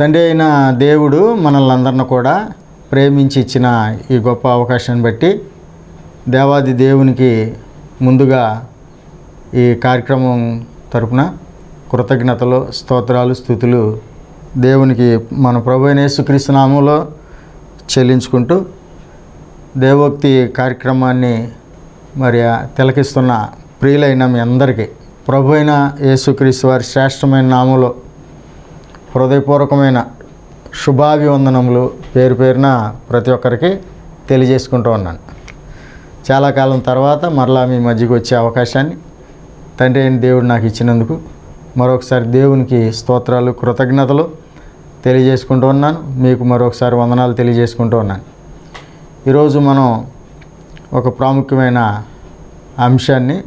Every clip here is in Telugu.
తండ్రి అయిన దేవుడు మనల్ని అందరిని కూడా ప్రేమించి ఇచ్చిన ఈ గొప్ప అవకాశాన్ని బట్టి దేవాది దేవునికి ముందుగా ఈ కార్యక్రమం తరపున కృతజ్ఞతలు, స్తోత్రాలు, స్తుతులు దేవునికి మన ప్రభువైన యేసుక్రీస్తు నామములో చెల్లించుకుంటూ దేవోక్తి కార్యక్రమాన్ని తిలకిస్తున్న ప్రియులైన మీ అందరికీ ప్రభు అయిన యేసుక్రీస్తు వారి శ్రేష్టమైన నామములో హృదయపూర్వకమైన శుభాభివందనములు పేరు పేరున ప్రతి ఒక్కరికి తెలియజేసుకుంటూ ఉన్నాను. చాలా కాలం తర్వాత మరలా మీ మధ్యకి వచ్చే అవకాశాన్ని తండ్రి అయిన దేవుడు నాకు ఇచ్చినందుకు మరొకసారి దేవునికి స్తోత్రాలు, కృతజ్ఞతలు తెలియజేసుకుంటూ ఉన్నాను. మీకు మరొకసారి వందనాలు తెలియజేసుకుంటూ ఉన్నాను. ఈరోజు మనం ఒక ప్రాముఖ్యమైన అంశాన్ని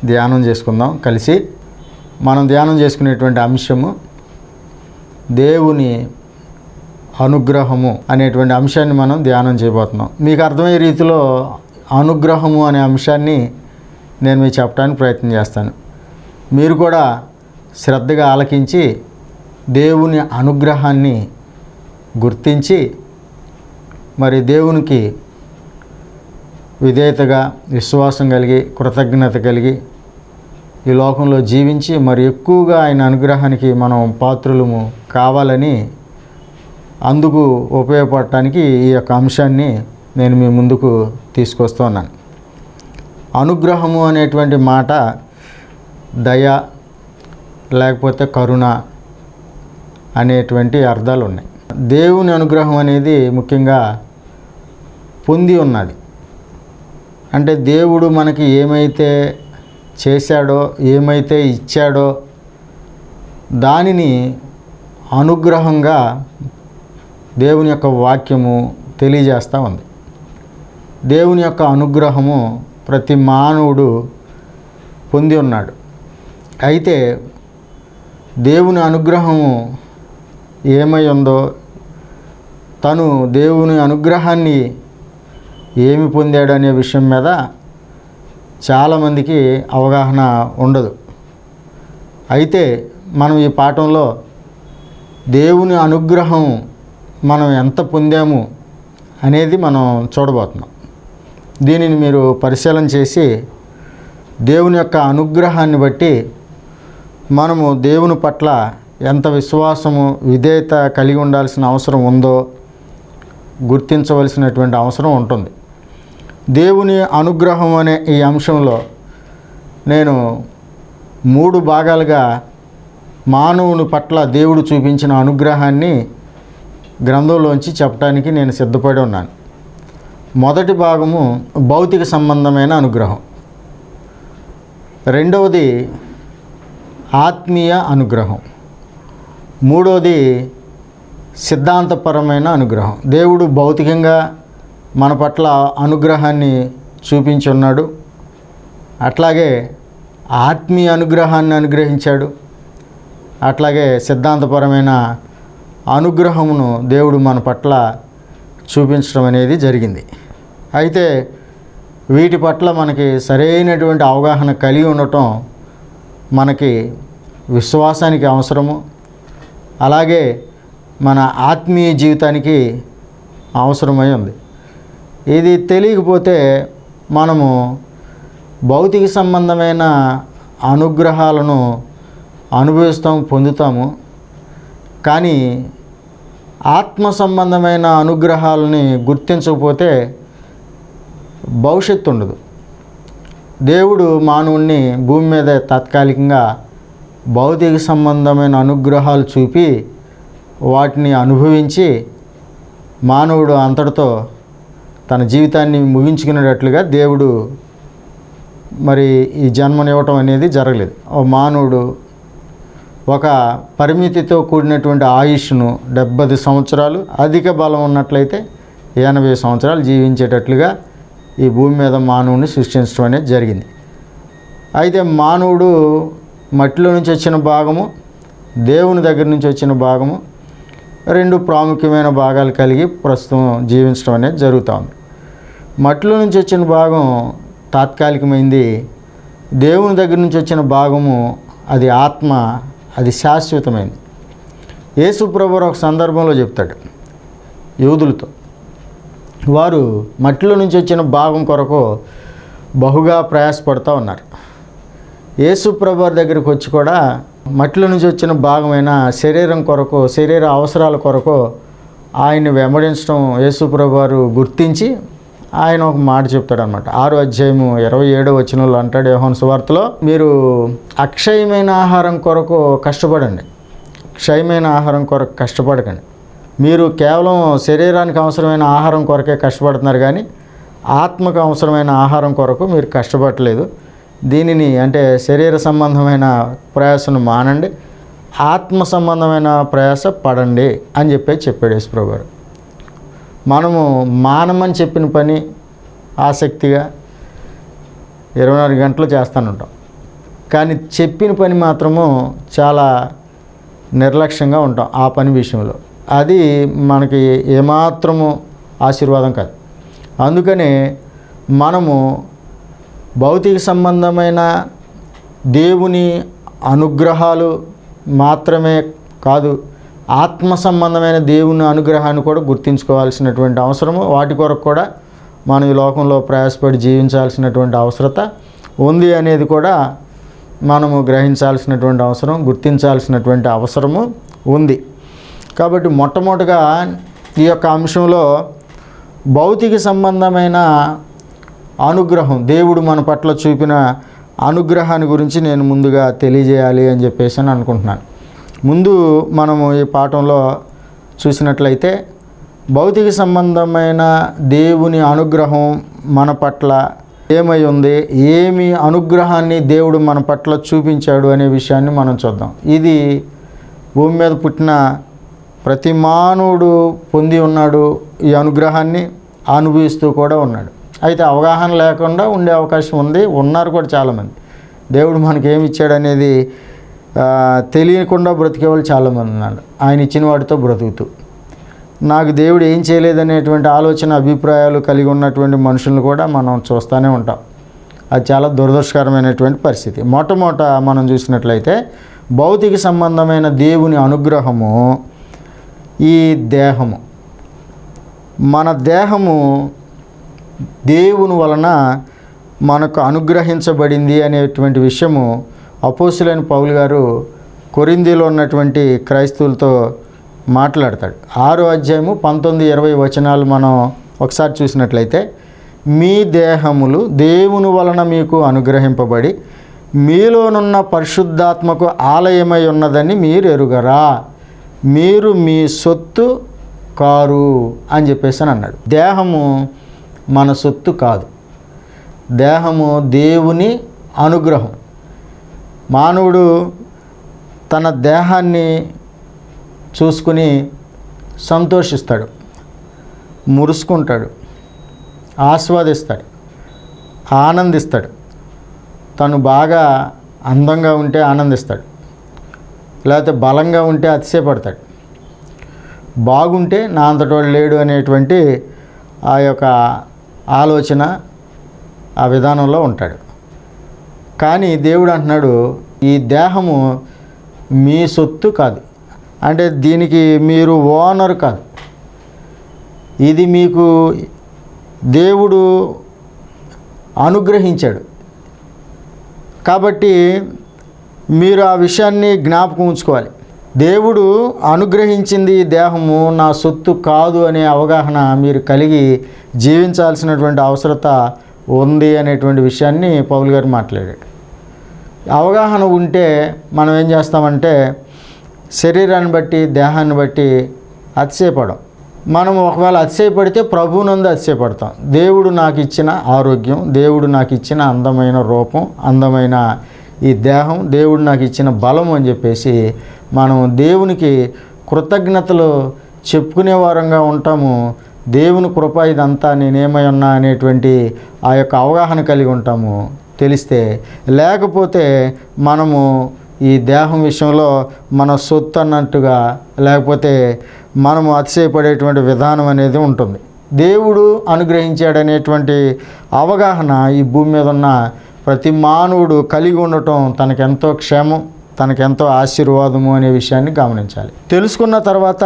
ధ్యానం చేసుకుందాం కలిసి. మనం ధ్యానం చేసుకునేటువంటి అంశము దేవుని అనుగ్రహము అనేటువంటి అంశాన్ని మనం ధ్యానం చేయబోతున్నాం. మీకు అర్థమయ్యే రీతిలో అనుగ్రహము అనే అంశాన్ని నేను మీకు చెప్పడానికి ప్రయత్నం చేస్తాను. మీరు కూడా శ్రద్ధగా ఆలకించి దేవుని అనుగ్రహాన్ని గుర్తించి దేవునికి విధేయతగా, విశ్వాసం కలిగి, కృతజ్ఞత కలిగి ఈ లోకంలో జీవించి ఎక్కువగా ఆయన అనుగ్రహానికి మనం పాత్రులము కావాలని అందుకు ఉపయోగపడటానికి ఈ యొక్క అంశాన్ని నేను మీ ముందుకు తీసుకొస్తున్నాను. అనుగ్రహము అనేటువంటి మాట దయ లేకపోతే కరుణ అనేటువంటి అర్థాలు ఉన్నాయి. దేవుని అనుగ్రహం అనేది ముఖ్యంగా పొంది ఉన్నది. అంటే దేవుడు మనకి ఏమైతే చేశాడో, ఏమైతే ఇచ్చాడో దానిని అనుగ్రహంగా దేవుని యొక్క వాక్యము తెలియజేస్తూ ఉంది. దేవుని యొక్క అనుగ్రహము ప్రతి మానవుడు పొంది ఉన్నాడు. అయితే దేవుని అనుగ్రహము ఏమై ఉందో, తను దేవుని అనుగ్రహాన్ని ఏమి పొందాడు అనే విషయం మీద చాలామందికి అవగాహన ఉండదు. అయితే మనం ఈ పాఠంలో దేవుని అనుగ్రహం మనం ఎంత పొందాము అనేది మనం చూడబోతున్నాం. దీనిని మీరు పరిశీలన చేసి దేవుని యొక్క అనుగ్రహాన్ని బట్టి మనము దేవుని పట్ల ఎంత విశ్వాసము, విధేయత కలిగి ఉండాల్సిన అవసరం ఉందో గుర్తించవలసినటువంటి అవసరం ఉంటుంది. దేవుని అనుగ్రహం అనే ఈ అంశంలో నేను 3 భాగాలుగా మానవుని పట్ల దేవుడు చూపించిన అనుగ్రహాన్ని గ్రంథంలోంచి చెప్పడానికి నేను సిద్ధపడి ఉన్నాను. మొదటి భాగము భౌతిక సంబంధమైన అనుగ్రహం, రెండవది ఆత్మీయ అనుగ్రహం, మూడవది సిద్ధాంతపరమైన అనుగ్రహం. దేవుడు భౌతికంగా మన పట్ల అనుగ్రహాన్ని చూపించి ఉన్నాడు, అట్లాగే ఆత్మీయ అనుగ్రహాన్ని అనుగ్రహించాడు, అట్లాగే సిద్ధాంతపరమైన అనుగ్రహమును దేవుడు మన పట్ల చూపించడం అనేది జరిగింది. అయితే వీటి పట్ల మనకి సరైనటువంటి అవగాహన కలిగి ఉండటం మనకి విశ్వాసానికి అవసరము, అలాగే మన ఆత్మీయ జీవితానికి అవసరమై ఉంది. ఇది తెలియకపోతే మనము భౌతిక సంబంధమైన అనుగ్రహాలను అనుభవిస్తాము, పొందుతాము, కానీ ఆత్మ సంబంధమైన అనుగ్రహాలని గుర్తించకపోతే భవిష్యత్తు ఉండదు. దేవుడు మానవుణ్ణి భూమి మీద తాత్కాలికంగా భౌతిక సంబంధమైన అనుగ్రహాలు చూపి వాటిని అనుభవించి మానవుడు అంతటితో తన జీవితాన్ని ముగించుకునేటట్లుగా దేవుడు ఈ జన్మనివ్వటం అనేది జరగలేదు. మానవుడు ఒక పరిమితితో కూడినటువంటి ఆయుష్ను 70 సంవత్సరాలు, అధిక బలం ఉన్నట్లయితే 80 సంవత్సరాలు జీవించేటట్లుగా ఈ భూమి మీద మానవుని సృష్టించడం అనేది జరిగింది. అయితే మానవుడు మట్టిలో నుంచి వచ్చిన భాగము, దేవుని దగ్గర నుంచి వచ్చిన భాగము, 2 ప్రాముఖ్యమైన భాగాలు కలిగి ప్రస్తుతం జీవించడం అనేది జరుగుతూ ఉంది. మట్టిలో నుంచి వచ్చిన భాగం తాత్కాలికమైంది, దేవుని దగ్గర నుంచి వచ్చిన భాగము అది ఆత్మ, అది శాశ్వతమైంది. యేసు ప్రభువు ఒక సందర్భంలో చెప్తాడు యూదులతో, వారు మట్టిలో నుంచి వచ్చిన భాగం కొరకు బహుగా ప్రయాసపడుతూ ఉన్నారు. యేసు ప్రభువు దగ్గరికి వచ్చి కూడా మట్టిలో నుంచి వచ్చిన భాగమైన శరీరం కొరకు, శరీర అవసరాల కొరకు ఆయన్ని వెంబడించడం యేసు ప్రభువు వారు గుర్తించి ఆయన ఒక మాట చెప్తాడనమాట. 6వ అధ్యాయము 27వ వచనంలో అంటాడు యోహాను సువార్తలో, మీరు అక్షయమైన ఆహారం కొరకు కష్టపడండి, క్షయమైన ఆహారం కొరకు కష్టపడకండి. మీరు కేవలం శరీరానికి అవసరమైన ఆహారం కొరకే కష్టపడుతున్నారు, కానీ ఆత్మకు అవసరమైన ఆహారం కొరకు మీరు కష్టపడలేదు. దీనిని అంటే శరీర సంబంధమైన ప్రయాసను మానండి, ఆత్మ సంబంధమైన ప్రయాస పడండి అని చెప్పాడు యేసు ప్రభువు గారు. మనము మానమని చెప్పిన పని ఆసక్తిగా 24 గంటలు చేస్తూనే కానీ చెప్పిన పని మాత్రము చాలా నిర్లక్ష్యంగా ఉంటాం ఆ పని విషయంలో. అది మనకి ఏమాత్రము ఆశీర్వాదం కాదు. అందుకనే మనము భౌతిక సంబంధమైన దేవుని అనుగ్రహాలు మాత్రమే కాదు, ఆత్మ సంబంధమైన దేవుని అనుగ్రహాన్ని కూడా గుర్తించుకోవాల్సినటువంటి అవసరము, వాటి కొరకు కూడా మనం ఈ లోకంలో ప్రయాసపడి జీవించాల్సినటువంటి అవసరత ఉంది అనేది కూడా మనము గ్రహించాల్సినటువంటి అవసరం, గుర్తించాల్సినటువంటి అవసరము ఉంది. కాబట్టి మొట్టమొదటిగా ఈ యొక్క అంశంలో భౌతిక సంబంధమైన అనుగ్రహం, దేవుడు మన పట్ల చూపిన అనుగ్రహాన్ని గురించి నేను ముందుగా తెలియజేయాలి అని చెప్పేసి అనుకుంటున్నాను. ముందు మనము ఈ పాఠంలో చూసినట్లయితే భౌతిక సంబంధమైన దేవుని అనుగ్రహం మన పట్ల ఏమై ఉంది, ఏమి అనుగ్రహాన్ని దేవుడు మన పట్ల చూపించాడు అనే విషయాన్ని మనం చూద్దాం. ఇది భూమి మీద పుట్టిన ప్రతి మానవుడు పొంది ఉన్నాడు, ఈ అనుగ్రహాన్ని అనుభవిస్తూ కూడా ఉన్నాడు. అయితే అవగాహన లేకుండా ఉండే అవకాశం ఉంది, ఉన్నారు కూడా చాలామంది. దేవుడు మనకి ఏమి ఇచ్చాడనేది తెలియకుండా బ్రతికే వాళ్ళు చాలామంది ఉన్నారు. ఆయన ఇచ్చిన వాటితో బ్రతుకుతూ నాకు దేవుడు ఏం చేయలేదనేటువంటి ఆలోచన, అభిప్రాయాలు కలిగి ఉన్నటువంటి మనుషులను కూడా మనం చూస్తూనే ఉంటాం. అది చాలా దురదృష్టకరమైనటువంటి పరిస్థితి. మొట్టమొదట మనం చూసినట్లయితే భౌతిక సంబంధమైన దేవుని అనుగ్రహము, ఈ దేహము, మన దేహము దేవుని వలన మనకు అనుగ్రహించబడింది అనేటువంటి విషయము అపోస్తులైన పౌలు గారు కొరింథీలో ఉన్నటువంటి క్రైస్తవులతో మాట్లాడతాడు. 6వ అధ్యాయము 19-20 వచనాలు మనం ఒకసారి చూసినట్లయితే, మీ దేహములు దేవుని వలన మీకు అనుగ్రహింపబడి మీలోనున్న పరిశుద్ధాత్మకు ఆలయమై ఉన్నదని మీరు ఎరుగరా, మీరు మీ సొత్తు కారు అని చెప్పేసి అన్నాడు. దేహము మన సొత్తు కాదు, దేహము దేవుని అనుగ్రహం. మానవుడు తన దేహాన్ని చూసుకుని సంతోషిస్తాడు, మురుసుకుంటాడు, ఆస్వాదిస్తాడు, ఆనందిస్తాడు. తను బాగా అందంగా ఉంటే ఆనందిస్తాడు, లేకపోతే బలంగా ఉంటే అతిశయపడతాడు, బాగుంటే నా అంతటోడు లేడు అనేటువంటి ఆ యొక్క ఆలోచన, ఆ విధానంలో ఉంటాడు. కానీ దేవుడు అంటున్నాడు, ఈ దేహము మీ సొత్తు కాదు, అంటే దీనికి మీరు ఓనర్ కాదు, ఇది మీకు దేవుడు అనుగ్రహించాడు. కాబట్టి మీరు ఆ విషయాన్ని జ్ఞాపకం ఉంచుకోవాలి. దేవుడు అనుగ్రహించింది ఈ దేహము నా సొత్తు కాదు అనే అవగాహన మీరు కలిగి జీవించాల్సినటువంటి అవసరత ఉంది అనేటువంటి విషయాన్ని పౌలు గారు మాట్లాడాడు. అవగాహన ఉంటే మనం ఏం చేస్తామంటే శరీరాన్ని బట్టి, దేహాన్ని బట్టి అతిశయపడం. మనం ఒకవేళ అతిశయపడితే ప్రభువునందు అతిశయపడతాం. దేవుడు నాకు ఇచ్చిన ఆరోగ్యం, దేవుడు నాకు ఇచ్చిన అందమైన రూపం, అందమైన ఈ దేహం, దేవుడు నాకు ఇచ్చిన బలం అని చెప్పేసి మనం దేవునికి కృతజ్ఞతలు చెప్పుకునే వారంగా ఉంటాము. దేవుని కృప ఇదంతా నేనేమై ఉన్నా అనేటువంటి ఆ యొక్క అవగాహన కలిగి ఉంటాము తెలిస్తే. లేకపోతే మనము ఈ దేహం విషయంలో మన సొత్తు అన్నట్టుగా, లేకపోతే మనము అతిశయపడేటువంటి విధానం అనేది ఉంటుంది. దేవుడు అనుగ్రహించాడనేటువంటి అవగాహన ఈ భూమి మీద ఉన్న ప్రతి మానవుడు కలిగి ఉండటం తనకెంతో క్షేమం, తనకెంతో ఆశీర్వాదము అనే విషయాన్ని గమనించాలి. తెలుసుకున్న తర్వాత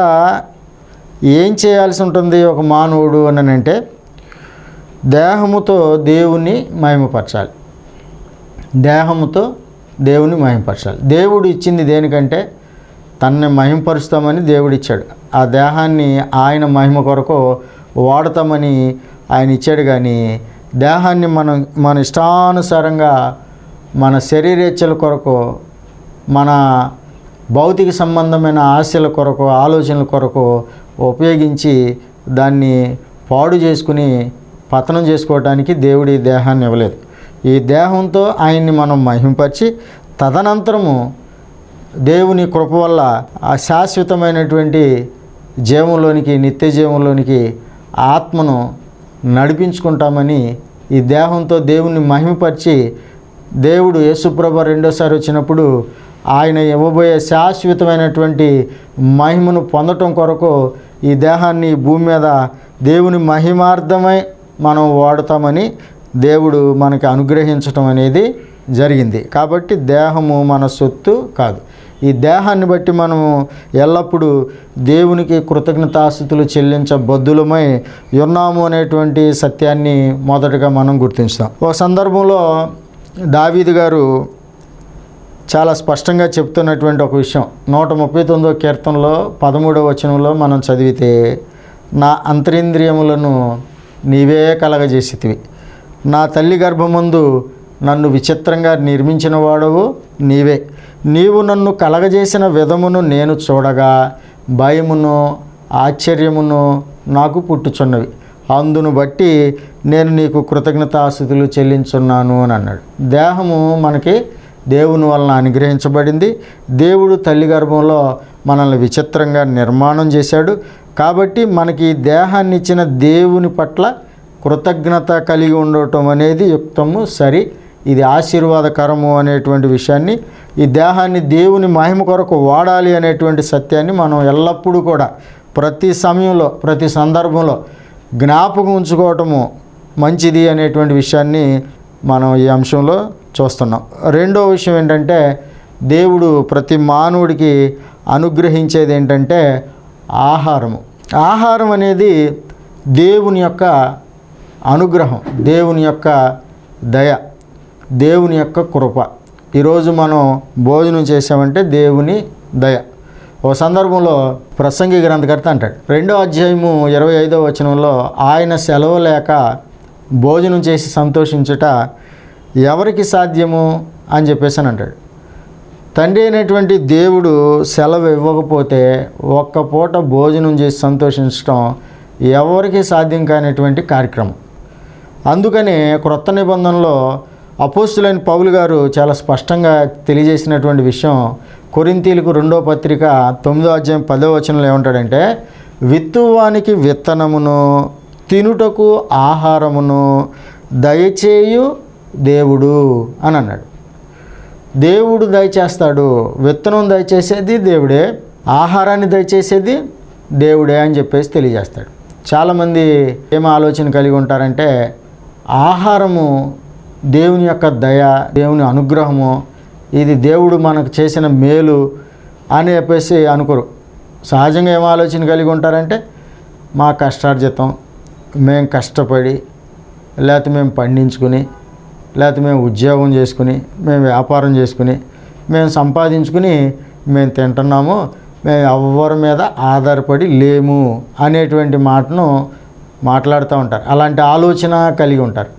ఏం చేయాల్సి ఉంటుంది ఒక మానవుడు అని అంటే, దేహముతో దేవుని మహిమపరచాలి. దేహముతో దేవుని మహిమపరచాలి. దేవుడు ఇచ్చింది దేనికంటే తనని మహిమపరుస్తామని దేవుడు ఇచ్చాడు. ఆ దేహాన్ని ఆయన మహిమ కొరకు వాడతామని ఆయన ఇచ్చాడు. కానీ దేహాన్ని మన ఇష్టానుసారంగా మన శరీరేచ్ఛల కొరకు, మన భౌతిక సంబంధమైన ఆశల కొరకు, ఆలోచనల కొరకు ఉపయోగించి దాన్ని పాడు చేసుకుని పతనం చేసుకోవడానికి దేవుడు ఈ దేహాన్ని ఇవ్వలేదు. ఈ దేహంతో ఆయన్ని మనం మహింపరిచి తదనంతరము దేవుని కృప వల్ల ఆ శాశ్వతమైనటువంటి జీవంలోనికి, నిత్య జీవంలోనికి ఆత్మను నడిపించుకుంటామని ఈ దేహంతో దేవుని మహిమపరిచి, దేవుడు యేసుప్రభు రెండోసారి వచ్చినప్పుడు ఆయన ఇవ్వబోయే శాశ్వతమైనటువంటి మహిమను పొందటం కొరకు ఈ దేహాన్ని భూమి మీద దేవుని మహిమార్థమై మనం వాడుతామని దేవుడు మనకి అనుగ్రహించటం అనేది జరిగింది. కాబట్టి దేహము మన సొత్తు కాదు. ఈ దేహాన్ని బట్టి మనము ఎల్లప్పుడూ దేవునికి కృతజ్ఞతాస్తుతులు చెల్లించబద్దులమై ఉన్నాము అనేటువంటి సత్యాన్ని మొదటగా మనం గుర్తించుతాం. ఒక సందర్భంలో దావీదు గారు చాలా స్పష్టంగా చెప్తున్నటువంటి ఒక విషయం 139వ కీర్తనలో 13వ వచనంలో మనం చదివితే, నా అంతరింద్రియములను నీవే కలగజేసితివి, నా తల్లి గర్భమందు నన్ను విచిత్రంగా నిర్మించిన వాడవు నీవే, నీవు నన్ను కలగజేసిన విధమును నేను చూడగా భయమును ఆశ్చర్యమును నాకు పుట్టుచున్నవి, అందును బట్టి నేను నీకు కృతజ్ఞతాస్తుతులు చెల్లించున్నాను అని అన్నాడు. దేహము మనకి దేవుని వలన అనుగ్రహించబడింది. దేవుడు తల్లి గర్భంలో మనల్ని విచిత్రంగా నిర్మాణం చేశాడు. కాబట్టి మనకి దేహాన్ని ఇచ్చిన దేవుని పట్ల కృతజ్ఞత కలిగి ఉండటం అనేది యుక్తము, సరి, ఇది ఆశీర్వాదకరము అనేటువంటి విషయాన్ని, ఈ దేహాన్ని దేవుని మహిమ కొరకు వాడాలి అనేటువంటి సత్యాన్ని మనం ఎల్లప్పుడూ కూడా ప్రతి సమయంలో, ప్రతి సందర్భంలో జ్ఞాపకం ఉంచుకోవటము మంచిది అనేటువంటి విషయాన్ని మనం ఈ అంశంలో చూస్తున్నాం. రెండో విషయం ఏంటంటే, దేవుడు ప్రతి మానవుడికి అనుగ్రహించేది ఏంటంటే ఆహారము. ఆహారం అనేది దేవుని యొక్క అనుగ్రహం, దేవుని యొక్క దయ, దేవుని యొక్క కృప. ఈరోజు మనం భోజనం చేసామంటే దేవుని దయ. ఓ సందర్భంలో ప్రసంగి గ్రంథకర్త అంటాడు, 2వ అధ్యాయము 25వ వచనంలో, ఆయన సెలవు లేక భోజనం చేసి సంతోషించుట ఎవరికి సాధ్యము అని చెప్పేసి అని అంటాడు. తండ్రి అయినటువంటి దేవుడు సెలవు ఇవ్వకపోతే ఒక్క పూట భోజనం చేసి సంతోషించడం ఎవరికి సాధ్యం కానిటువంటి కార్యక్రమం. అందుకని క్రొత్త నిబంధనలో అపోస్తులైన పౌలు గారు చాలా స్పష్టంగా తెలియజేసినటువంటి విషయం, కొరింథీయులకు 2వ పత్రిక 9వ అధ్యాయం 10వ వచనంలో ఏమంటాడంటే, విత్తువానికి విత్తనమును తినుటకు ఆహారమును దయచేయు దేవుడు అని అన్నాడు. దేవుడు దయచేస్తాడు. విత్తనం దయచేసేది దేవుడే, ఆహారాన్ని దయచేసేది దేవుడే అని చెప్పేసి తెలియజేస్తాడు. చాలామంది ఏం ఆలోచన కలిగి ఉంటారంటే, ఆహారము దేవుని యొక్క దయ, దేవుని అనుగ్రహము, ఇది దేవుడు మనకు చేసిన మేలు అని చెప్పేసి అనుకోరు. సహజంగా ఏం ఆలోచన కలిగి ఉంటారంటే, మా కష్టార్జితం, మేము కష్టపడి, లేకపోతే మేము పండించుకుని, లేకపోతే మేము ఉద్యోగం చేసుకుని, మేము వ్యాపారం చేసుకుని, మేము సంపాదించుకుని మేము తింటున్నాము, మేము ఎవరి మీద ఆధారపడి లేము అనేటువంటి మాటను మాట్లాడుతూ ఉంటారు. అలాంటి ఆలోచన కలిగి ఉంటారు.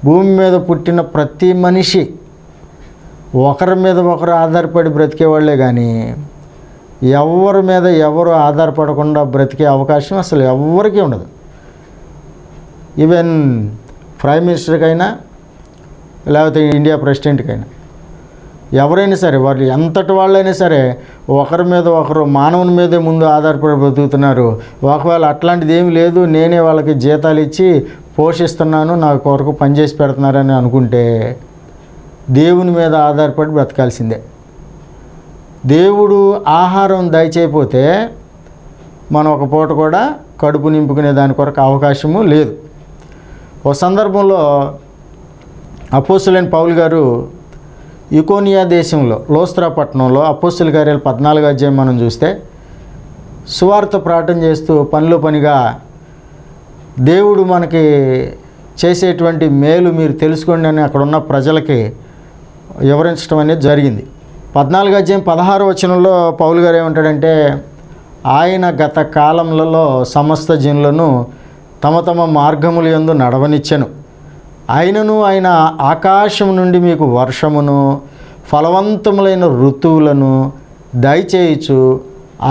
భూమి మీద పుట్టిన ప్రతి మనిషి ఒకరి మీద ఒకరు ఆధారపడి బ్రతికేవాళ్లే, కానీ ఎవరి మీద ఎవరు ఆధారపడకుండా బ్రతికే అవకాశం అసలు ఎవరికీ ఉండదు. ఈవెన్ ప్రైమ్ మినిస్టర్కైనా, లేకపోతే ఇండియా ప్రెసిడెంట్కైనా, ఎవరైనా సరే, వాళ్ళు ఎంతటి వాళ్ళైనా సరే ఒకరి మీద ఒకరు, మానవుని మీదే ముందు ఆధారపడి బ్రతుకుతున్నారు. ఒకవేళ అట్లాంటిది ఏమి లేదు, నేనే వాళ్ళకి జీతాలు ఇచ్చి పోషిస్తున్నాను, నా కొరకు పనిచేసి పెడుతున్నారని అనుకుంటే దేవుని మీద ఆధారపడి బ్రతకాల్సిందే. దేవుడు ఆహారం దయచేయకపోతే మనం ఒక పూట కూడా కడుపు నింపుకునే దాని కొరకు అవకాశము లేదు. ఒక సందర్భంలో అపోస్తులైన పౌలు గారు యుకోనియా దేశంలో లోస్త్రా పట్టణంలో అపోస్తుల కార్యాలు 14వ అధ్యాయం మనం చూస్తే సువార్త ప్రార్థన చేస్తూ పనిలో పనిగా దేవుడు మనకి చేసేటువంటి మేలు మీరు తెలుసుకోండి అని అక్కడ ఉన్న ప్రజలకి వివరించడం అనేది జరిగింది. 14వ అధ్యాయం 16వ వచనంలో పౌలు గారు ఏమంటాడంటే, ఆయన గత కాలములలో సమస్త జనులను తమ తమ మార్గముల యందు నడవనిచ్చెను. ఆయనను ఆయన ఆకాశం నుండి మీకు వర్షమును ఫలవంతములైన ఋతువులను దయచేయుచు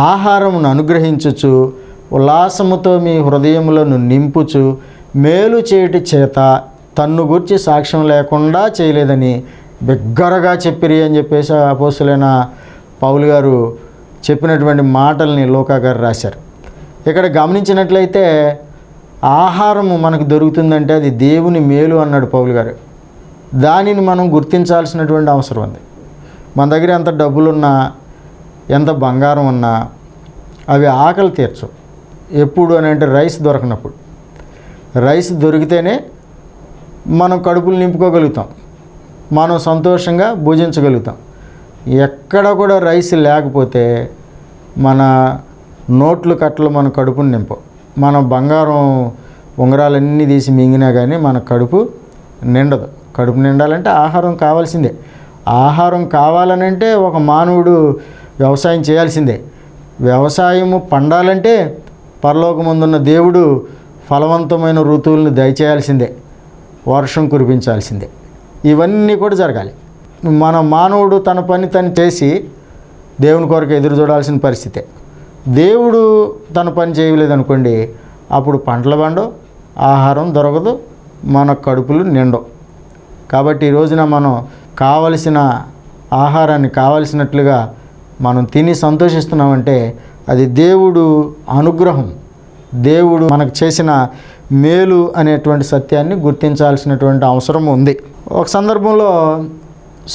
ఆహారమును అనుగ్రహించుచు ఉల్లాసముతో మీ హృదయములను నింపుచు మేలు చేయుట చేత తన్ను గురించి సాక్ష్యం లేకుండా చేయలేదని బిగ్గరగా చెప్పిరి అని చెప్పేసి అపోస్తులైన పౌలు గారు చెప్పినటువంటి మాటల్ని లూకా గారు రాశారు. ఇక్కడ గమనించినట్లయితే ఆహారము మనకు దొరుకుతుందంటే అది దేవుని మేలు అన్నాడు పౌలు గారు. దానిని మనం గుర్తించాల్సినటువంటి అవసరం ఉంది. మన దగ్గర ఎంత డబ్బులున్నా ఎంత బంగారం ఉన్నా అవి ఆకలి తీర్చవు. ఎప్పుడు అని అంటే రైస్ దొరకనప్పుడు. రైస్ దొరికితేనే మనం కడుపులు నింపుకోగలుగుతాం, మనం సంతోషంగా భుజించగలుగుతాం. ఎక్కడ కూడా రైస్ లేకపోతే మన నోట్లు కట్టలు మన కడుపుని నింపవు. మన బంగారం ఉంగరాలన్నీ తీసి మింగినా కానీ మన కడుపు నిండదు. కడుపు నిండాలంటే ఆహారం కావాల్సిందే. ఆహారం కావాలనంటే ఒక మానవుడు వ్యవసాయం చేయాల్సిందే. వ్యవసాయము పండాలంటే పరలోకమందున్న దేవుడు ఫలవంతమైన ఋతువులను దయచేయాల్సిందే, వర్షం కురిపించాల్సిందే. ఇవన్నీ కూడా జరగాలి. మన మానవుడు తన పని తను చేసి దేవుని కొరకు ఎదురు చూడాల్సిన పరిస్థితే. దేవుడు తన పని చేయలేదనుకోండి, అప్పుడు పంటలు పండవు, ఆహారం దొరకదు, మన కడుపులు నిండవు. కాబట్టి ఈ రోజున మనం కావలసిన ఆహారాన్ని కావలసినట్లుగా మనం తిని సంతోషిస్తున్నామంటే అది దేవుడు అనుగ్రహం, దేవుడు మనకు చేసిన మేలు అనేటువంటి సత్యాన్ని గుర్తించాల్సినటువంటి అవసరం ఉంది. ఒక సందర్భంలో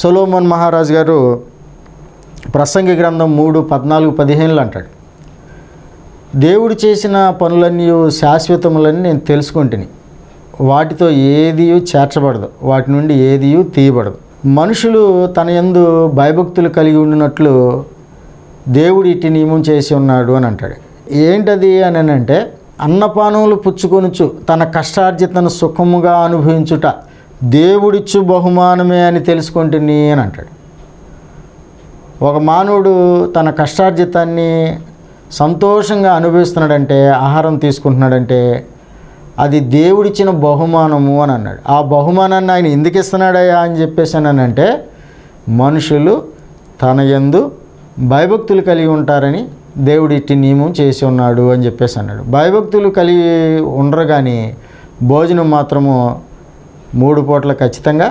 సొలొమోన్ మహారాజు గారు ప్రసంగి గ్రంథం 3:14-15 అంటాడు, దేవుడు చేసిన పనులన్నీ శాశ్వతములని నేను తెలుసుకుంటుని, వాటితో ఏది చేర్చబడదు, వాటి నుండి ఏది తీయబడదు. మనుషులు తన యందు భయభక్తులు కలిగి ఉండినట్లు దేవుడు ఇట్టి నియమం చేసి ఉన్నాడు అని అంటాడు. ఏంటది అని అంటే, అన్నపానములు పుచ్చుకొనుచు తన కష్టార్జితను సుఖముగా అనుభవించుట దేవుడిచ్చు బహుమానమే అని తెలుసుకుంటుని అని అంటాడు. ఒక మానవుడు తన కష్టార్జితాన్ని సంతోషంగా అనుభవిస్తున్నాడంటే, ఆహారం తీసుకుంటున్నాడంటే అది దేవుడిచ్చిన బహుమానము అని అన్నాడు. ఆ బహుమానాన్ని ఆయన ఎందుకు ఇస్తున్నాడయ్యా అని చెప్పేసానంటే, మనుషులు తన యందు భయభక్తులు కలిగి ఉంటారని దేవుడు ఇట్టి నియమం చేసి ఉన్నాడు అని చెప్పేసి అన్నాడు. భయభక్తులు కలిగి ఉండరు కానీ భోజనం మాత్రము 3 పూటలు ఖచ్చితంగా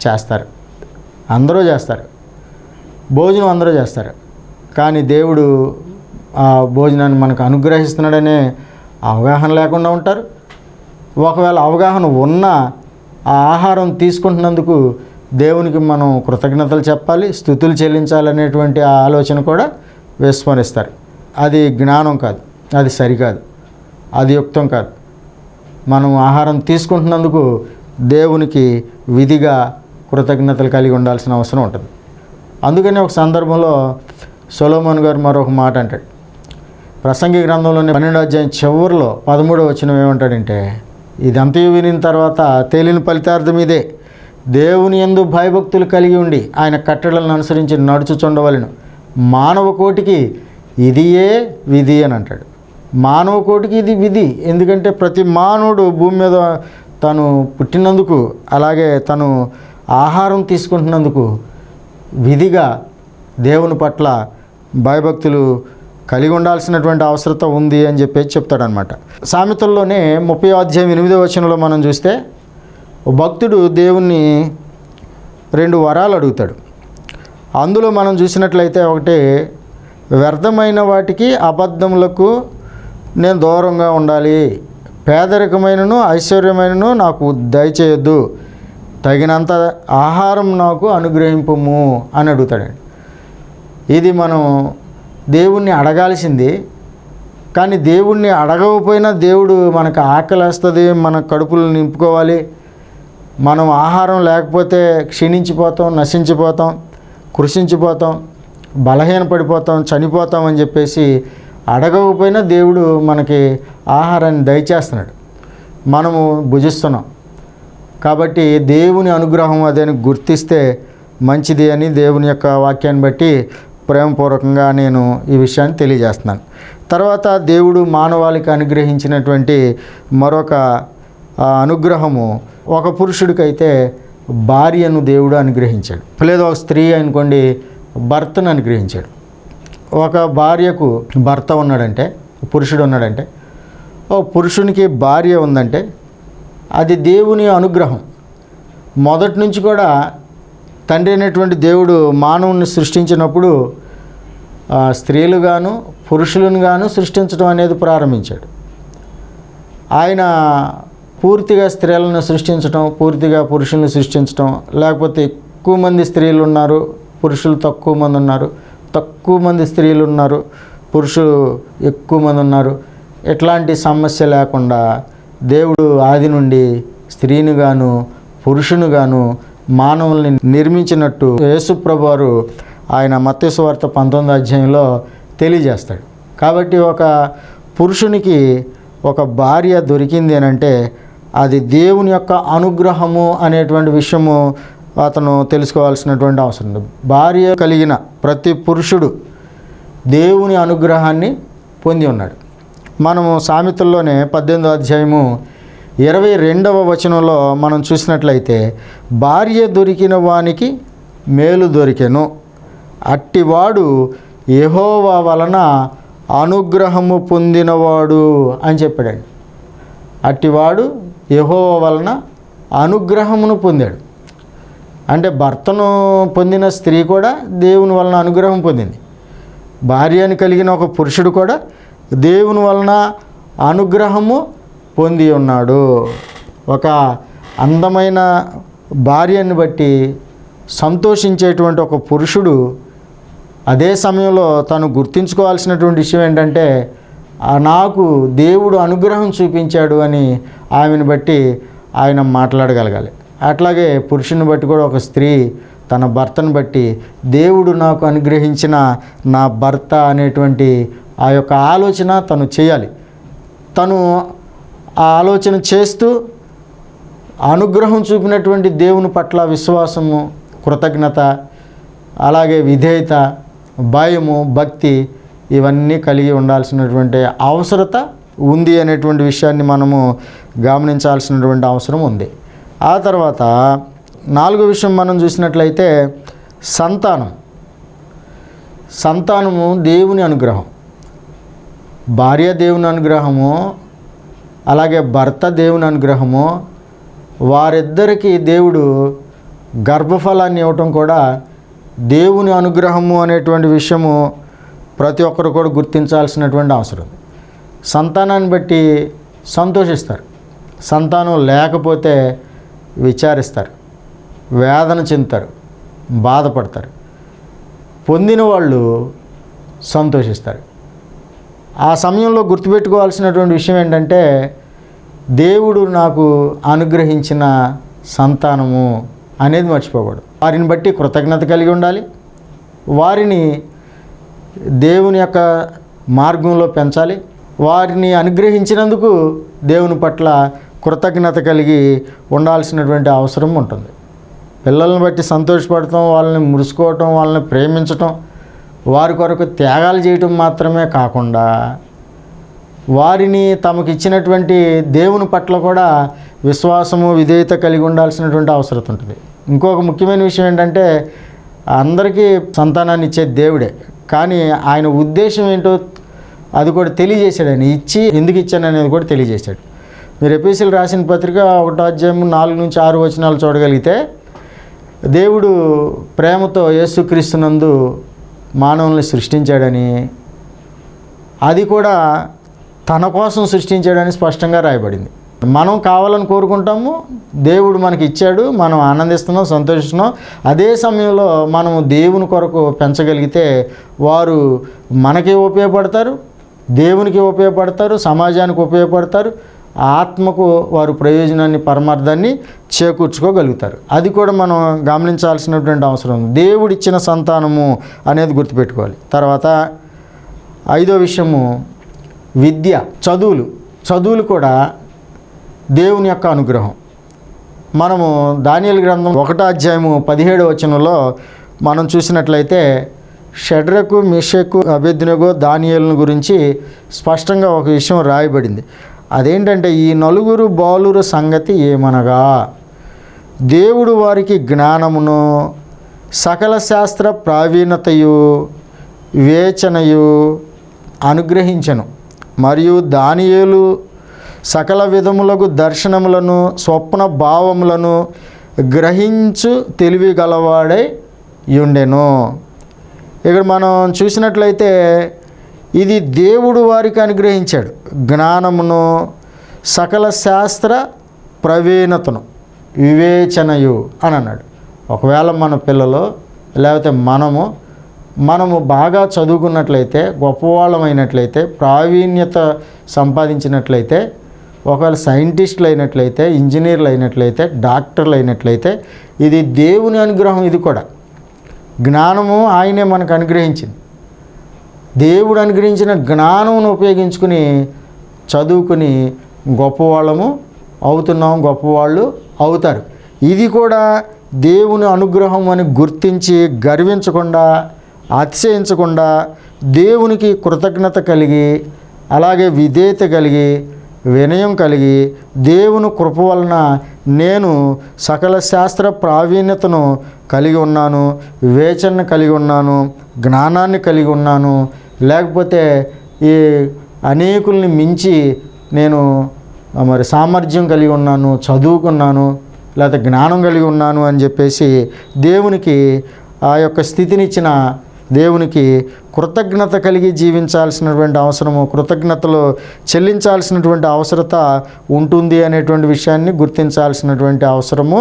చేస్తారు. అందరూ చేస్తారు, భోజనం అందరూ చేస్తారు. కానీ దేవుడు ఆ భోజనాన్ని మనకు అనుగ్రహిస్తున్నాడనే అవగాహన లేకుండా ఉంటారు. ఒకవేళ అవగాహన ఉన్నా ఆ ఆహారం తీసుకుంటున్నందుకు దేవునికి మనం కృతజ్ఞతలు చెప్పాలి, స్తుతులు చెల్లించాలనేటువంటి ఆ ఆలోచన కూడా విస్మరిస్తారు. అది జ్ఞానం కాదు, అది సరికాదు, అది యుక్తం కాదు. మనం ఆహారం తీసుకుంటున్నందుకు దేవునికి విధిగా కృతజ్ఞతలు కలిగి ఉండాల్సిన అవసరం ఉంటుంది. అందుకని ఒక సందర్భంలో సొలొమోన్ గారు మరొక మాట అంటాడు. ప్రసంగి గ్రంథంలోని 12వ అధ్యాయం చివరిలో 13వ వచనం ఏమంటాడంటే, ఇదంతయు వినిన తర్వాత తేలిన ఫలితార్థం ఇదే, దేవుని యందు భయభక్తులు కలిగి ఉండి ఆయన కట్టడలను అనుసరించి నడుచుచుండవలెను, మానవ కోటికి ఇదియే విధి అని అంటాడు. మానవ కోటికి ఇది విధి. ఎందుకంటే ప్రతి మానవుడు భూమి మీద తను పుట్టినందుకు, అలాగే తను ఆహారం తీసుకుంటున్నందుకు విధిగా దేవుని పట్ల భయభక్తులు కలిగి ఉండాల్సినటువంటి అవసరత ఉంది అని చెప్పేసి చెప్తాడనమాట. సామెతల్లోనే 30వ అధ్యాయం 8వ వచనంలో మనం చూస్తే భక్తుడు దేవుణ్ణి 2 వరాలు అడుగుతాడు. అందులో మనం చూసినట్లయితే ఒకటి, వ్యర్థమైన వాటికి అబద్ధములకు నేను దూరంగా ఉండాలి, పేదరికమైనను ఐశ్వర్యమైనను నాకు దయచేయొద్దు, తగినంత ఆహారం నాకు అనుగ్రహింపము అని అడుగుతాడండి. ఇది మనం దేవుణ్ణి అడగాల్సింది. కానీ దేవుణ్ణి అడగకపోయినా దేవుడు మనకు ఆకలి వేస్తుంది, మన కడుపులు నింపుకోవాలి, మనం ఆహారం లేకపోతే క్షీణించిపోతాం, నశించిపోతాం, కృషించిపోతాం, బలహీనపడిపోతాం, చనిపోతాం అని చెప్పేసి అడగకపోయినా దేవుడు మనకి ఆహారాన్ని దయచేస్తున్నాడు, మనము భుజిస్తున్నాం. కాబట్టి దేవుని అనుగ్రహం అదని గుర్తిస్తే మంచిది అని దేవుని యొక్క వాక్యాన్ని బట్టి ప్రేమపూర్వకంగా నేను ఈ విషయాన్ని తెలియజేస్తున్నాను. తర్వాత దేవుడు మానవాళికి అనుగ్రహించినటువంటి మరొక అనుగ్రహము, ఒక పురుషుడికైతే భార్యను దేవుడు అనుగ్రహించాడు, లేదా ఒక స్త్రీ అనుకోండి భర్తను అనుగ్రహించాడు. ఒక భార్యకు భర్త ఉన్నాడంటే, పురుషుడు ఉన్నాడంటే, ఓ పురుషునికి భార్య ఉందంటే అది దేవుని అనుగ్రహం. మొదటి నుంచి కూడా తండ్రి అయినటువంటి దేవుడు మానవుని సృష్టించినప్పుడు స్త్రీలుగాను పురుషులను గాను సృష్టించడం అనేది ప్రారంభించాడు. ఆయన పూర్తిగా స్త్రీలను సృష్టించడం, పూర్తిగా పురుషులను సృష్టించడం, లేకపోతే ఎక్కువ మంది స్త్రీలు ఉన్నారు, పురుషులు తక్కువ మంది ఉన్నారు, తక్కువ మంది స్త్రీలు ఉన్నారు, పురుషులు ఎక్కువ మంది ఉన్నారు, ఎట్లాంటి సమస్య లేకుండా దేవుడు ఆది నుండి స్త్రీని గాను పురుషుని గాను మానవుల్ని నిర్మించినట్టు యేసుప్రభు వారు ఆయన మత్తయి సువార్త 19వ అధ్యాయంలో తెలియజేస్తాడు. కాబట్టి ఒక పురుషునికి ఒక భార్య దొరికింది అని అంటే అది దేవుని యొక్క అనుగ్రహము అనేటువంటి విషయము అతను తెలుసుకోవాల్సినటువంటి అవసరం ఉంది. భార్య కలిగిన ప్రతి పురుషుడు దేవుని అనుగ్రహాన్ని పొంది ఉన్నాడు. మనము సామెతల్లోనే 18వ అధ్యాయము 22వ వచనంలో మనం చూసినట్లయితే, భార్య దొరికిన వానికి మేలు దొరికెను, అట్టివాడు యెహోవా వలన అనుగ్రహము పొందినవాడు అని చెప్పాడండి. అట్టివాడు యెహోవా వలన అనుగ్రహమును పొందాడు. అంటే భర్తను పొందిన స్త్రీ కూడా దేవుని వలన అనుగ్రహం పొందింది. భార్యని కలిగిన ఒక పురుషుడు కూడా దేవుని వలన అనుగ్రహము పొంది ఉన్నాడు. ఒక అందమైన భార్యని బట్టి సంతోషించేటువంటి ఒక పురుషుడు అదే సమయంలో తను గుర్తించుకోవాల్సినటువంటి విషయం ఏంటంటే, నాకు దేవుడు అనుగ్రహం చూపించాడు అని ఆమెను బట్టి ఆయన మాట్లాడగలగాలి. అట్లాగే పురుషుని బట్టి కూడా ఒక స్త్రీ తన భర్తను బట్టి దేవుడు నాకు అనుగ్రహించిన నా భర్త అనేటువంటి ఆ యొక్క ఆలోచన తను చేయాలి. తను ఆ ఆలోచన చేస్తూ అనుగ్రహం చూపినటువంటి దేవుని పట్ల విశ్వాసము, కృతజ్ఞత, అలాగే విధేయత, భయము, భక్తి ఇవన్నీ కలిగి ఉండాల్సినటువంటి అవసరత ఉంది అనేటువంటి విషయాన్ని మనము గమనించాల్సినటువంటి అవసరం ఉంది. ఆ తర్వాత 4వ విషయం మనం చూసినట్లయితే సంతానము దేవుని అనుగ్రహం. భార్య దేవుని అనుగ్రహము, అలాగే భర్త దేవుని అనుగ్రహము. వారిద్దరికీ దేవుడు గర్భఫలాన్ని ఇవ్వటం కూడా దేవుని అనుగ్రహము అనేటువంటి విషయము ప్రతి ఒక్కరు కూడా గుర్తించాల్సినటువంటి అవసరం. సంతానాన్ని బట్టి సంతోషిస్తారు, సంతానం లేకపోతే విచారిస్తారు, వేదన చెందుతారు, బాధపడతారు. పొందిన వాళ్ళు సంతోషిస్తారు. ఆ సమయంలో గుర్తుపెట్టుకోవాల్సినటువంటి విషయం ఏంటంటే, దేవుడు నాకు అనుగ్రహించిన సంతానము అనేది మర్చిపోకూడదు. వారిని బట్టి కృతజ్ఞత కలిగి ఉండాలి. వారిని దేవుని యొక్క మార్గంలో పెంచాలి. వారిని అనుగ్రహించినందుకు దేవుని పట్ల కృతజ్ఞత కలిగి ఉండాల్సినటువంటి అవసరం ఉంటుంది. పిల్లల్ని బట్టి సంతోషపడటం, వాళ్ళని మురుసుకోవటం, వాళ్ళని ప్రేమించటం, వారి కొరకు త్యాగాలు చేయటం మాత్రమే కాకుండా వారిని తమకు ఇచ్చినటువంటి దేవుని పట్ల కూడా విశ్వాసము, విధేయత కలిగి ఉండాల్సినటువంటి అవసరం ఉంటుంది. ఇంకొక ముఖ్యమైన విషయం ఏంటంటే, అందరికీ సంతానాన్ని ఇచ్చే దేవుడే, కానీ ఆయన ఉద్దేశం ఏంటో అది కూడా తెలియజేశాడు. ఆయన ఇచ్చి ఎందుకు ఇచ్చాను అనేది కూడా తెలియజేశాడు. మీరు ఎఫెసీయులు రాసిన పత్రిక 1వ అధ్యాయం 4 నుంచి 6 వచనాలు చూడగలిగితే, దేవుడు ప్రేమతో యేసుక్రీస్తునందు మానవుల్ని సృష్టించాడని, అది కూడా తన కోసం సృష్టించాడని స్పష్టంగా రాయబడింది. మనం కావాలని కోరుకుంటాము, దేవుడు మనకి ఇచ్చాడు, మనం ఆనందిస్తున్నాం, సంతోషిస్తున్నాం. అదే సమయంలో మనము దేవుని కొరకు పెంచగలిగితే వారు మనకి ఉపయోగపడతారు, దేవునికి ఉపయోగపడతారు, సమాజానికి ఉపయోగపడతారు, ఆత్మకు వారు ప్రయోజనాన్ని పరమార్థాన్ని చేకూర్చుకోగలుగుతారు. అది కూడా మనం గమనించాల్సినటువంటి అవసరం ఉంది. దేవుడిచ్చిన సంతానము అనేది గుర్తుపెట్టుకోవాలి. తర్వాత 5వ విషయము విద్య, చదువులు కూడా దేవుని యొక్క అనుగ్రహం. మనము దానియేలు గ్రంథం 1వ అధ్యాయము 17వ వచనంలో మనం చూసినట్లయితే షడ్రకు, మెషకు, అబేద్నెగో, దానియేలును గురించి స్పష్టంగా ఒక విషయం రాయబడింది. అదేంటంటే, ఈ నలుగురు బాలుర సంగతి ఏమనగా దేవుడు వారికి జ్ఞానమును సకల శాస్త్ర ప్రావీణతయు వివేచనయు అనుగ్రహించెను. మరియు దానియేలు సకల విధములకు దర్శనములను స్వప్న భావములను గ్రహించు తెలివి గలవాడై ఉండెను. ఇక్కడ మనం చూసినట్లయితే ఇది దేవుడు వారికి అనుగ్రహించాడు జ్ఞానమును, సకల శాస్త్ర ప్రవీణతను, వివేచనయు అని అన్నాడు. ఒకవేళ మన పిల్లలు లేకపోతే మనము బాగా చదువుకున్నట్లయితే, గొప్పవాళ్ళమైనట్లయితే, ప్రావీణ్యత సంపాదించినట్లయితే, ఒకవేళ సైంటిస్టులు అయినట్లయితే, ఇంజనీర్లు అయినట్లయితే, డాక్టర్లు అయినట్లయితే, ఇది దేవుని అనుగ్రహం. ఇది కూడా జ్ఞానము ఆయనే మనకు అనుగ్రహించింది. దేవుడు అనుగ్రహించిన జ్ఞానమును ఉపయోగించుకుని చదువుకుని గొప్పవాళ్ళము అవుతున్నాం, గొప్పవాళ్ళు అవుతారు. ఇది కూడా దేవుని అనుగ్రహం అని గుర్తించి గర్వించకుండా, అతిశయించకుండా, దేవునికి కృతజ్ఞత కలిగి, అలాగే విధేయత కలిగి, వినయం కలిగి, దేవుని కృప వలన నేను సకల శాస్త్ర ప్రావీణ్యతను కలిగి ఉన్నాను, వివేచన కలిగి ఉన్నాను, జ్ఞానాన్ని కలిగి ఉన్నాను, లేకపోతే ఈ అనేకుల్ని మించి నేను సామర్థ్యం కలిగి ఉన్నాను, చదువుకున్నాను, లేకపోతే జ్ఞానం కలిగి ఉన్నాను అని చెప్పేసి దేవునికి ఆ యొక్క స్థితినిచ్చిన దేవునికి కృతజ్ఞత కలిగి జీవించాల్సినటువంటి అవసరము, కృతజ్ఞతలు చెల్లించాల్సినటువంటి అవసరత ఉంటుంది అనేటువంటి విషయాన్ని గుర్తించాల్సినటువంటి అవసరము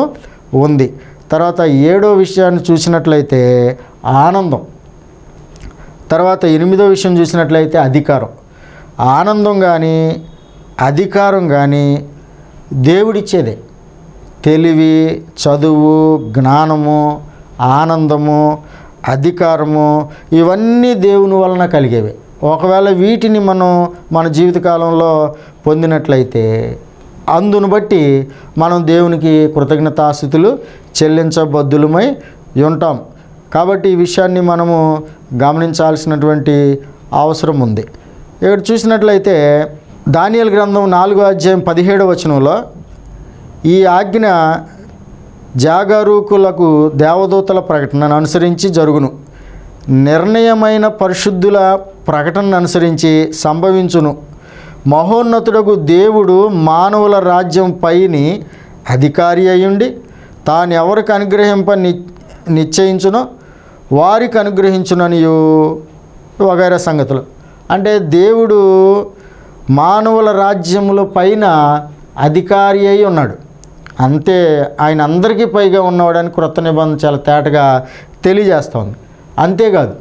ఉంది. తర్వాత 7వ విషయాన్ని చూసినట్లయితే ఆనందం. తర్వాత 8వ విషయం చూసినట్లయితే అధికారం. ఆనందం కానీ అధికారం కానీ దేవుడిచ్చేదే. తెలివి, చదువు, జ్ఞానము, ఆనందము, అధికారము ఇవన్నీ దేవుని వలన కలిగేవి. ఒకవేళ వీటిని మనం మన జీవితకాలంలో పొందినట్లయితే అందును బట్టి మనం దేవునికి కృతజ్ఞతాస్తుతులు చెల్లించబద్దులమై ఉంటాం. కాబట్టి ఈ విషయాన్ని మనము గమనించాల్సినటువంటి అవసరం ఉంది. ఇక్కడ చూసినట్లయితే దానియేలు గ్రంథం 4వ అధ్యాయం 17వ వచనంలో ఈ ఆజ్ఞ జాగరూకులకు దేవదూతల ప్రకటనను అనుసరించి జరుగును, నిర్ణయమైన పరిశుద్ధుల ప్రకటనను అనుసరించి సంభవించును. మహోన్నతుడకు దేవుడు మానవుల రాజ్యం పైని అధికారి అయ్యుండి తాను ఎవరికి నిశ్చయించునో వారికి అనుగ్రహించుననియు వగైరా సంగతులు. అంటే దేవుడు మానవుల రాజ్యముల పైన అధికారి అయి ఉన్నాడు. అంతే, ఆయన అందరికీ పైగా ఉన్నవాడని క్రొత్త నిబంధన చాలా తేటగా తెలియజేస్తోంది. అంతేకాదు,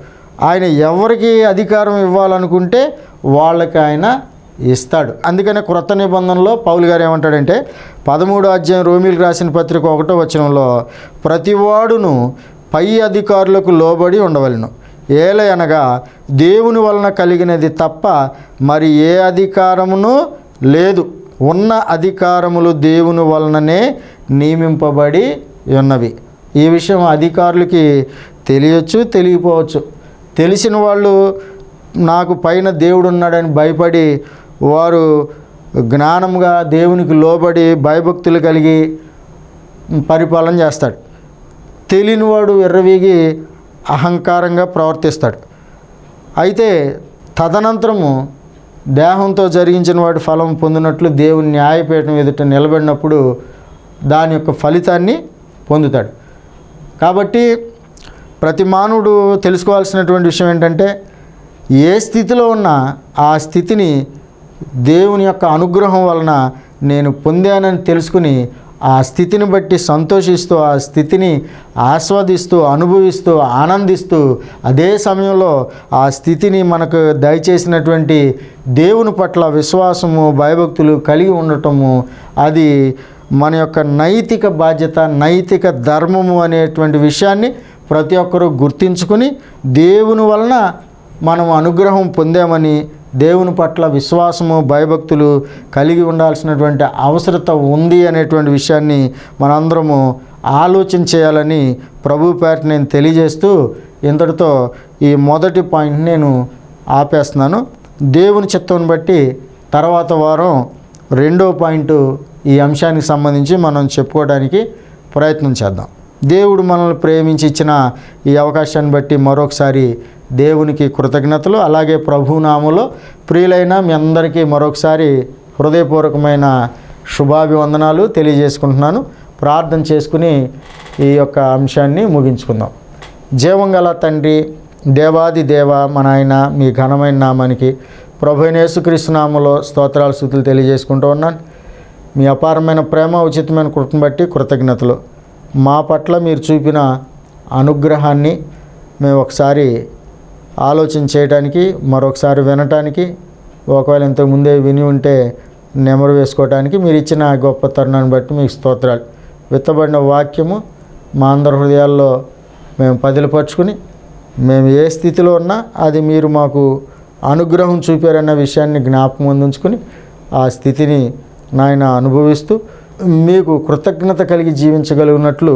ఆయన ఎవరికి అధికారం ఇవ్వాలనుకుంటే వాళ్ళకి ఆయన ఇస్తాడు. అందుకనే క్రొత్త నిబంధనలో పౌలు గారు ఏమంటాడంటే 13వ అధ్యాయం రోమీలకు రాసిన పత్రిక 1వ వచనంలో ప్రతివాడును పై అధికారులకు లోబడి ఉండవలెను, ఏలయనగా దేవుని వలన కలిగినది తప్ప మరి ఏ అధికారమును లేదు. ఉన్న అధికారములు దేవుని వలననే నియమింపబడి ఉన్నవి. ఈ విషయం అధికారులకి తెలియచ్చు, తెలియపోవచ్చు. తెలిసిన వాళ్ళు నాకు పైన దేవుడు ఉన్నాడని భయపడి వారు జ్ఞానంగా దేవునికి లోబడి భయభక్తులు కలిగి పరిపాలన చేస్తాడు. తెలియనివాడు ఎర్రవీగి అహంకారంగా ప్రవర్తిస్తాడు. అయితే తదనంతరము దేహంతో జరిగించిన వాడి ఫలం పొందినట్లు దేవుని న్యాయపీఠం ఎదుట నిలబడినప్పుడు దాని యొక్క ఫలితాన్ని పొందుతాడు. కాబట్టి ప్రతి మానవుడు తెలుసుకోవాల్సినటువంటి విషయం ఏంటంటే ఏ స్థితిలో ఉన్నా ఆ స్థితిని దేవుని యొక్క అనుగ్రహం వలన నేను పొందానని తెలుసుకుని ఆ స్థితిని బట్టి సంతోషిస్తూ, ఆ స్థితిని ఆస్వాదిస్తూ, అనుభవిస్తూ, ఆనందిస్తూ, అదే సమయంలో ఆ స్థితిని మనకు దయచేసినటువంటి దేవుని పట్ల విశ్వాసము భయభక్తులు కలిగి ఉండటము అది మన యొక్క నైతిక బాధ్యత, నైతిక ధర్మము అనేటువంటి విషయాన్ని ప్రతి ఒక్కరూ గుర్తించుకుని దేవుని వలన మనం అనుగ్రహం పొందామని, దేవుని పట్ల విశ్వాసము భయభక్తులు కలిగి ఉండాల్సినటువంటి అవసరత ఉంది అనేటువంటి విషయాన్ని మనందరము ఆలోచన చేయాలని ప్రభు పేరిట నేను తెలియజేస్తూ ఇంతటితో ఈ మొదటి పాయింట్ నేను ఆపేస్తున్నాను. దేవుని చిత్తాన్ని బట్టి తర్వాత వారం రెండో పాయింట్ ఈ అంశానికి సంబంధించి మనం చెప్పుకోవడానికి ప్రయత్నం చేద్దాం. దేవుడు మనల్ని ప్రేమించి ఇచ్చిన ఈ అవకాశాన్ని బట్టి మరొకసారి దేవునికి కృతజ్ఞతలు. అలాగే ప్రభునామములో ప్రియులైన మీ అందరికీ మరొకసారి హృదయపూర్వకమైన శుభాభివందనాలు తెలియజేసుకుంటున్నాను. ప్రార్థన చేసుకుని ఈ యొక్క అంశాన్ని ముగించుకుందాం. జీవం గల తండ్రి, దేవాది దేవ, మన ఆయన మీ ఘనమైన నామానికి ప్రభువైన యేసుక్రీస్తు నామములో స్తోత్రాలు స్తుతులు తెలియజేసుకుంటూ ఉన్నాను. మీ అపారమైన ప్రేమ ఉచితమైన కృపను బట్టి కృతజ్ఞతలు. మా పట్ల మీరు చూపిన అనుగ్రహాన్ని మేము ఒకసారి ఆలోచన చేయడానికి, మరొకసారి వినటానికి, ఒకవేళ ఇంతకుముందే విని ఉంటే నెమరు వేసుకోవడానికి మీరు ఇచ్చిన గొప్ప తరుణాన్ని బట్టి మీకు స్తోత్రాలు. విత్తబడిన వాక్యము మా అందరి హృదయాల్లో మేము పదిలపరుచుకుని మేము ఏ స్థితిలో ఉన్నా అది మీరు మాకు అనుగ్రహం చూపారన్న విషయాన్ని జ్ఞాపకం అందించుకుని ఆ స్థితిని నాయన అనుభవిస్తూ మీకు కృతజ్ఞత కలిగి జీవించగలిగినట్లు,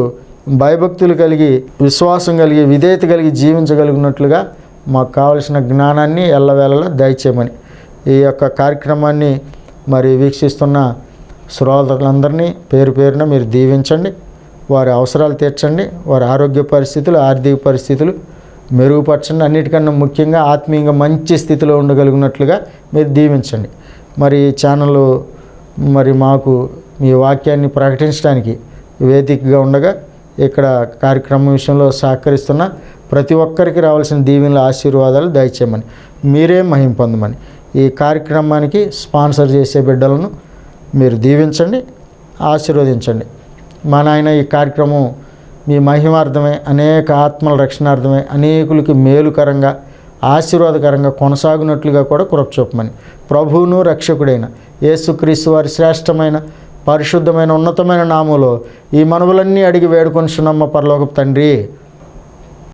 భయభక్తులు కలిగి, విశ్వాసం కలిగి, విధేయత కలిగి జీవించగలిగినట్లుగా మాకు కావలసిన జ్ఞానాన్ని ఎల్లవేళలా దయచేయమని ఈ యొక్క కార్యక్రమాన్ని మరి వీక్షిస్తున్న శ్రోతలందరినీ పేరు పేరున మీరు దీవించండి. వారి అవసరాలు తీర్చండి. వారి ఆరోగ్య పరిస్థితులు, ఆర్థిక పరిస్థితులు మెరుగుపరచండి. అన్నిటికన్నా ముఖ్యంగా ఆత్మీయంగా మంచి స్థితిలో ఉండగలిగినట్లుగా మీరు దీవించండి. మరి ఈ ఛానల్ మరి మాకు మీ వాక్యాన్ని ప్రకటించడానికి వేదికగా ఉండగా ఇక్కడ కార్యక్రమం విషయంలో సహకరిస్తున్న ప్రతి ఒక్కరికి రావాల్సిన దీవెనల ఆశీర్వాదాలు దయచేయమని, మీరే మహిమ పొందమని, ఈ కార్యక్రమానికి స్పాన్సర్ చేసే బిడ్డలను మీరు దీవించండి, ఆశీర్వదించండి. మా నాయన ఈ కార్యక్రమం మీ మహిమార్థమే, అనేక ఆత్మల రక్షణార్థమే, అనేకులకి మేలుకరంగా ఆశీర్వాదకరంగా కొనసాగునట్లుగా కూడా కృప చూపమని ప్రభువును రక్షకుడైన యేసుక్రీస్తు వారి శ్రేష్టమైన పరిశుద్ధమైన ఉన్నతమైన నామములో ఈ మనవులన్నీ అడిగి వేడుకొనిచున్నాము పరలోకపు తండ్రి.